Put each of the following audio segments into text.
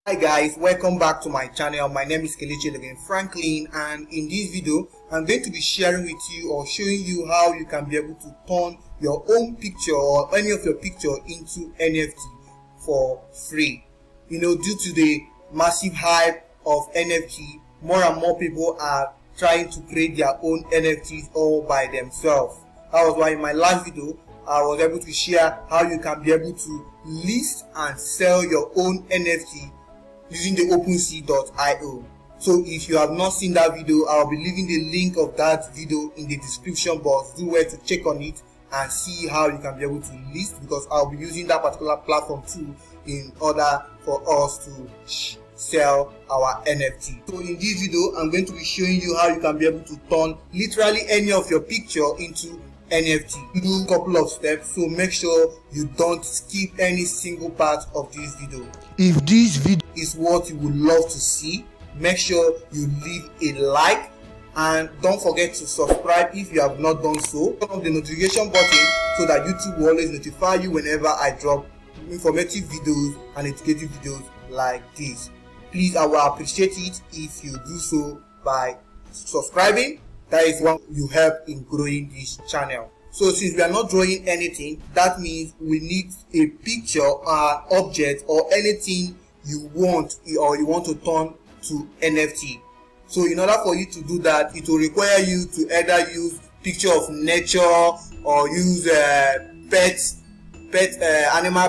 Hi guys, welcome back to my channel. My name is Kelechi again Franklin, and in this video I'm going to be sharing with you or showing you how you can be able to turn your own picture or any of your picture into NFT for free. You know, due to the massive hype of NFT, more and more people are trying to create their own NFTs all by themselves. That was why in my last video I was able to share how you can be able to list and sell your own NFT using the OpenSea.io. So if you have not seen that video, I'll be leaving the link of that video in the description box. Do well to check on it and see how you can be able to list, because I'll be using that particular platform too in order for us to sell our NFT. So in this video, I'm going to be showing you how you can be able to turn literally any of your picture into NFT. Do a couple of steps, so make sure you don't skip any single part of this video. If this video is what you would love to see, make sure you leave a like and don't forget to subscribe if you have not done so. Turn on the notification button so that YouTube will always notify you whenever I drop informative videos and educative videos like this. Please, I will appreciate it if you do so by subscribing. That is what you help in growing this channel. So since we are not drawing anything, that means we need a picture, an object, or anything you want or you want to turn to NFT. So in order for you to do that, it will require you to either use picture of nature or use animal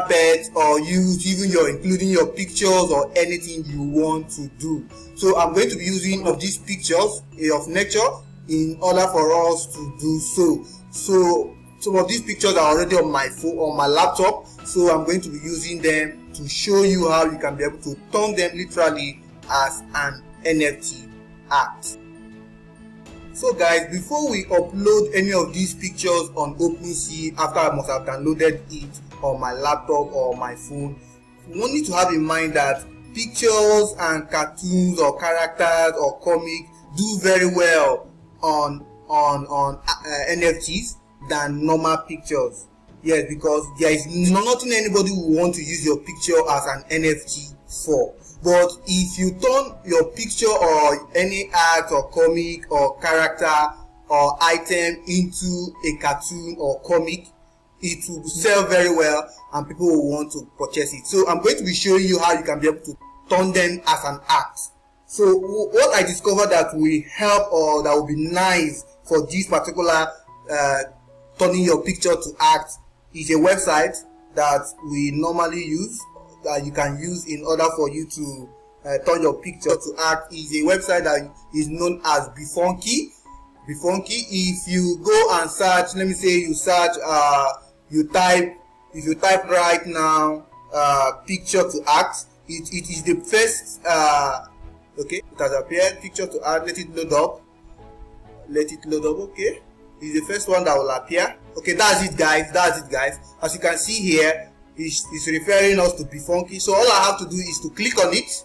pets, or use even including your pictures or anything you want to do. So I'm going to be using of these pictures of nature in order for us to do so. So some of these pictures are already on my phone, on my laptop, so I'm going to be using them to show you how you can be able to turn them literally as an NFT art. So guys, before we upload any of these pictures on OpenSea, after I must have downloaded it on my laptop or my phone, we need to have in mind that pictures and cartoons or characters or comics do very well on NFTs than normal pictures. Yes, because there is nothing anybody will want to use your picture as an NFT for. But if you turn your picture or any art or comic or character or item into a cartoon or comic, it will sell very well and people will want to purchase it. So I'm going to be showing you how you can be able to turn them as an art. So what I discovered that will help, or that will be nice for this particular turning your picture to art, is a website that we normally use, that you can use in order for you to turn your picture to art. Is a website that is known as Bifunky. If you go and search, let me say you search, if you type right now picture to art, it is the first okay, it has appeared, picture to art. Let it load up. Okay, it's the first one that will appear. Okay, that's it guys, as you can see here, it's referring us to Bifunky. So all I have to do is to click on it.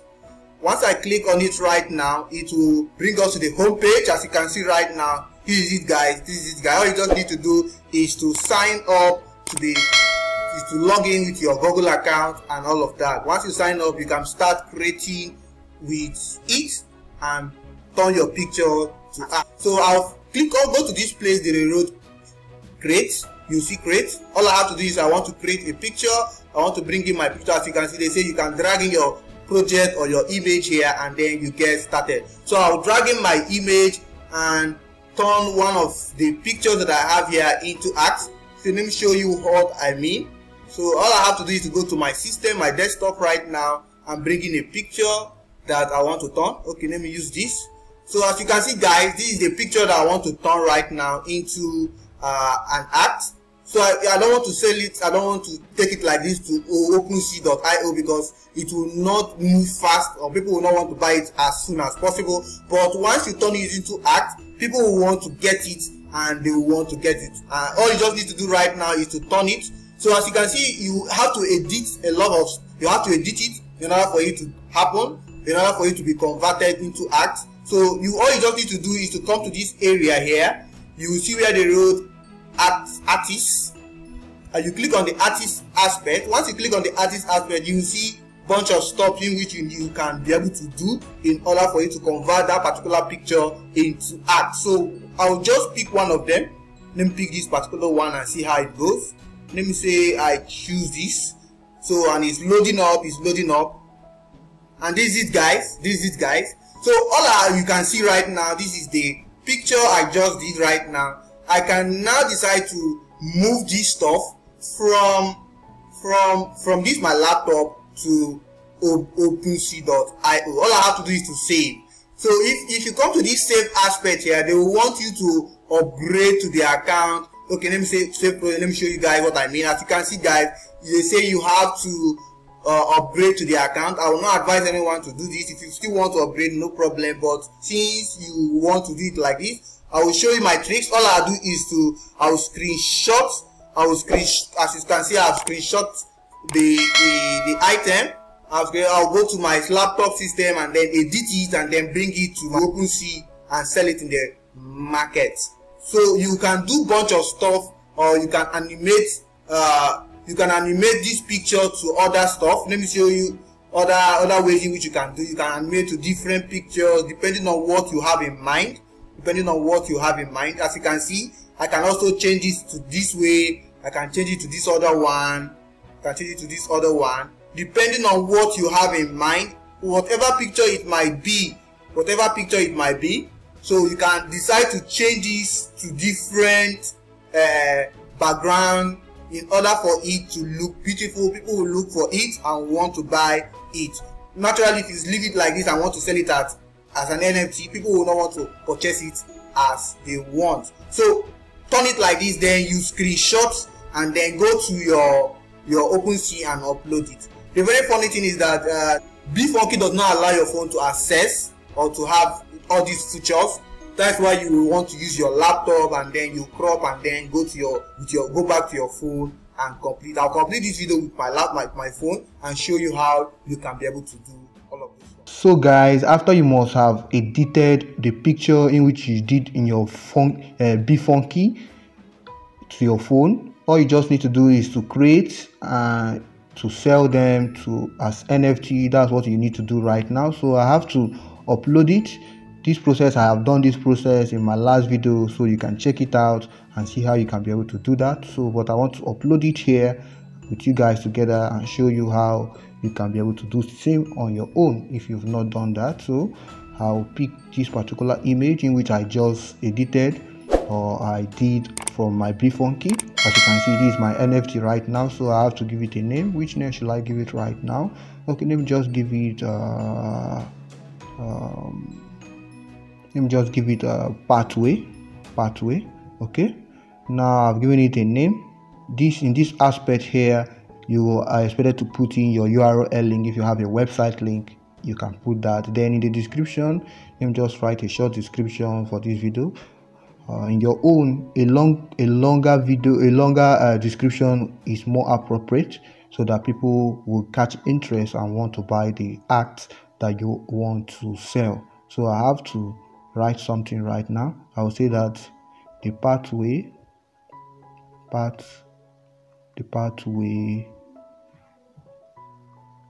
Once I click on it right now, it will bring us to the home page. As you can see right now, here is it guys, this is it guys. All you just need to do is to sign up to log in with your Google account and all of that. Once you sign up, you can start creating with it and turn your picture to art. So I'll go to this place they wrote create. You see create. All I have to do is I want to create a picture. I want to bring in my picture. As you can see, they say you can drag in your project or your image here and then you get started. So I'll drag in my image and turn one of the pictures that I have here into art. So let me show you what I mean. So all I have to do is to go to my system, my desktop right now, and bring in a picture that I want to turn. Okay, let me use this. So as you can see guys, this is the picture that I want to turn right now into an art. So I don't want to sell it, I don't want to take it like this to OpenSea.io, because it will not move fast or people will not want to buy it as soon as possible. But once you turn it into art, people will want to get it and they will want to get it. All you just need to do right now is to turn it. So as you can see, you have to edit you have to edit it in order for it to happen, in order for it to be converted into art. So all you just need to do is to come to this area here. You will see where they wrote artists, and you click on the artist aspect. Once you click on the artist aspect, you will see bunch of stuff in which you can be able to do in order for you to convert that particular picture into art. So I'll just pick one of them. Let me pick this particular one and see how it goes. Let me say I choose this. So, and it's loading up, and this is it guys. So all you can see right now, this is the picture I just did right now. I can now decide to move this stuff from this my laptop to OpenSea.io. All I have to do is to save. So if you come to this save aspect here, they will want you to upgrade to the account. Okay, let me show you guys what I mean. As you can see guys, they say you have to upgrade to the account. I will not advise anyone to do this. If you still want to upgrade, no problem, but since you want to do it like this, I will show you my tricks. All I do is I will screenshot, as you can see, I've screenshot the item. I'll go to my laptop system and then edit it and then bring it to my OpenSea and sell it in the market. So you can do bunch of stuff, or you can animate this picture to other stuff. Let me show you other ways in which you can do. You can animate to different pictures depending on what you have in mind. As you can see, I can also change this to this way. I can change it to this other one. Depending on what you have in mind, whatever picture it might be. So you can decide to change this to different background in order for it to look beautiful. People will look for it and want to buy it. Naturally, if you leave it like this and want to sell it as an NFT, people will not want to purchase it as they want. So turn it like this, then you screenshot and then go to your OpenSea and upload it. The very funny thing is that BeeFunky does not allow your phone to access or to have all these features. That's why you will want to use your laptop, and then you crop and then go back to your phone and complete. I'll complete this video with my phone and show you how you can be able to do all of this. So guys, after you must have edited the picture in which you did in your phone, BeeFunky, to your phone, all you just need to do is to create and to sell them as NFT. That's what you need to do right now. So I have to upload it. This process, I have done this process in my last video, so you can check it out and see how you can be able to do that. So but I want to upload it here with you guys together and show you how you can be able to do the same on your own if you've not done that. So I'll pick this particular image in which I just edited, or I did from my BeeFunky. As you can see, this is my NFT right now, so I have to give it a name. Which name should I give it right now? Okay, let me just give it pathway. Okay, now I've given it a name. In this aspect here, you are expected to put in your URL link. If you have a website link, you can put that. Then in the description, let me just write a short description for this video. In your own, a longer description is more appropriate, so that people will catch interest and want to buy the art that you want to sell. So I have to write something right now. I will say that the pathway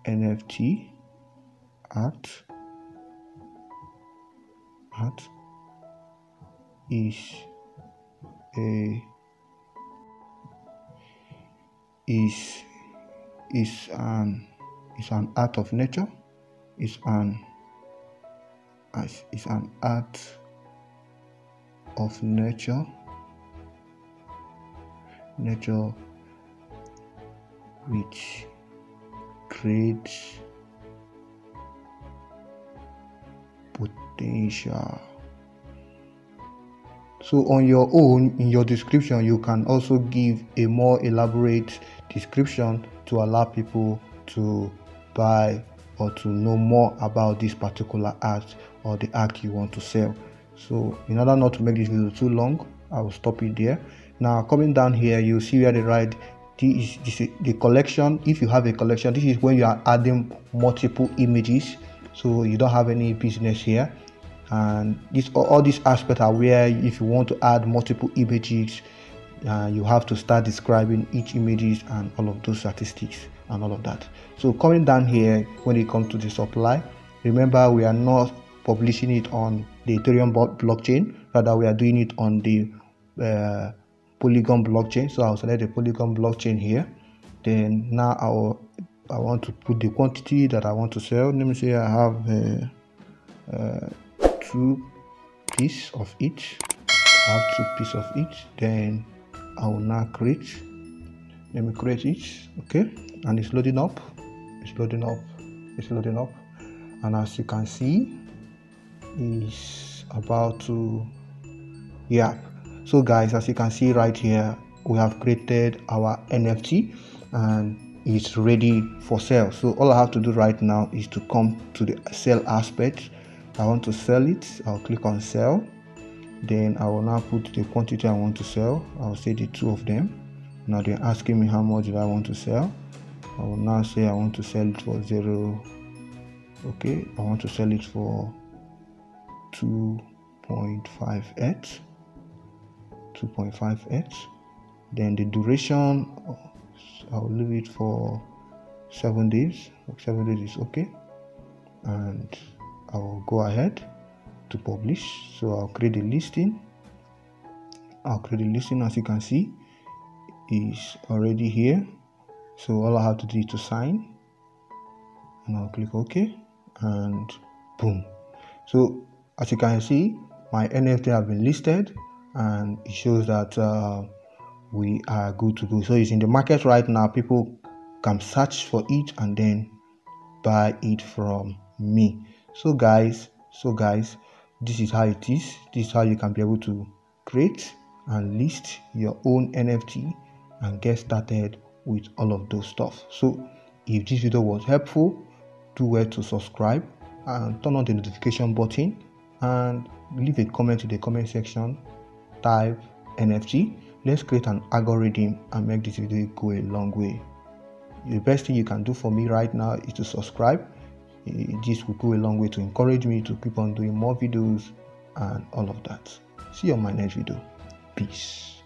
NFT art is an art of nature. It's an art of nature which creates potential. So on your own, in your description, you can also give a more elaborate description to allow people to buy or to know more about this particular art or the art you want to sell. So in order not to make this video too long, I will stop it there. Now coming down here, you see where they write this is the collection. If you have a collection, this is when you are adding multiple images, so you don't have any business here. And all these aspects are where if you want to add multiple images, you have to start describing each images and all of those statistics. and all of that. So coming down here, when it comes to the supply, remember we are not publishing it on the Ethereum blockchain, rather we are doing it on the Polygon blockchain. So I'll select the Polygon blockchain here. Then now I want to put the quantity that I want to sell. Let me say I have 2 pieces of each. I have 2 pieces of each. Then I will now create. Let me create each. Okay, and it's loading up. It's loading up. It's loading up. And as you can see, it's about to, yeah. So guys, as you can see right here, we have created our NFT and it's ready for sale. So all I have to do right now is to come to the sell aspect. I want to sell it. I'll click on sell. Then I will now put the quantity I want to sell. I'll say the 2 of them. Now they're asking me how much do I want to sell. I will now say I want to sell it for 0. Okay, I want to sell it for 2.5x. 2.5x. Then the duration, I'll leave it for 7 days. 7 days is okay. And I will go ahead to publish. So I'll create a listing. As you can see, is already here. So all I have to do is to sign, and I'll click OK, and boom. So as you can see, my NFT have been listed, and it shows that we are good to go. So it's in the market right now. People can search for it and then buy it from me. So guys, this is how it is. This is how you can be able to create and list your own NFT and get started with all of those stuff. So if this video was helpful, do well to subscribe and turn on the notification button and leave a comment in the comment section. Type NFT. Let's create an algorithm and make this video go a long way. The best thing you can do for me right now is to subscribe. This will go a long way to encourage me to keep on doing more videos and all of that. See you on my next video. Peace.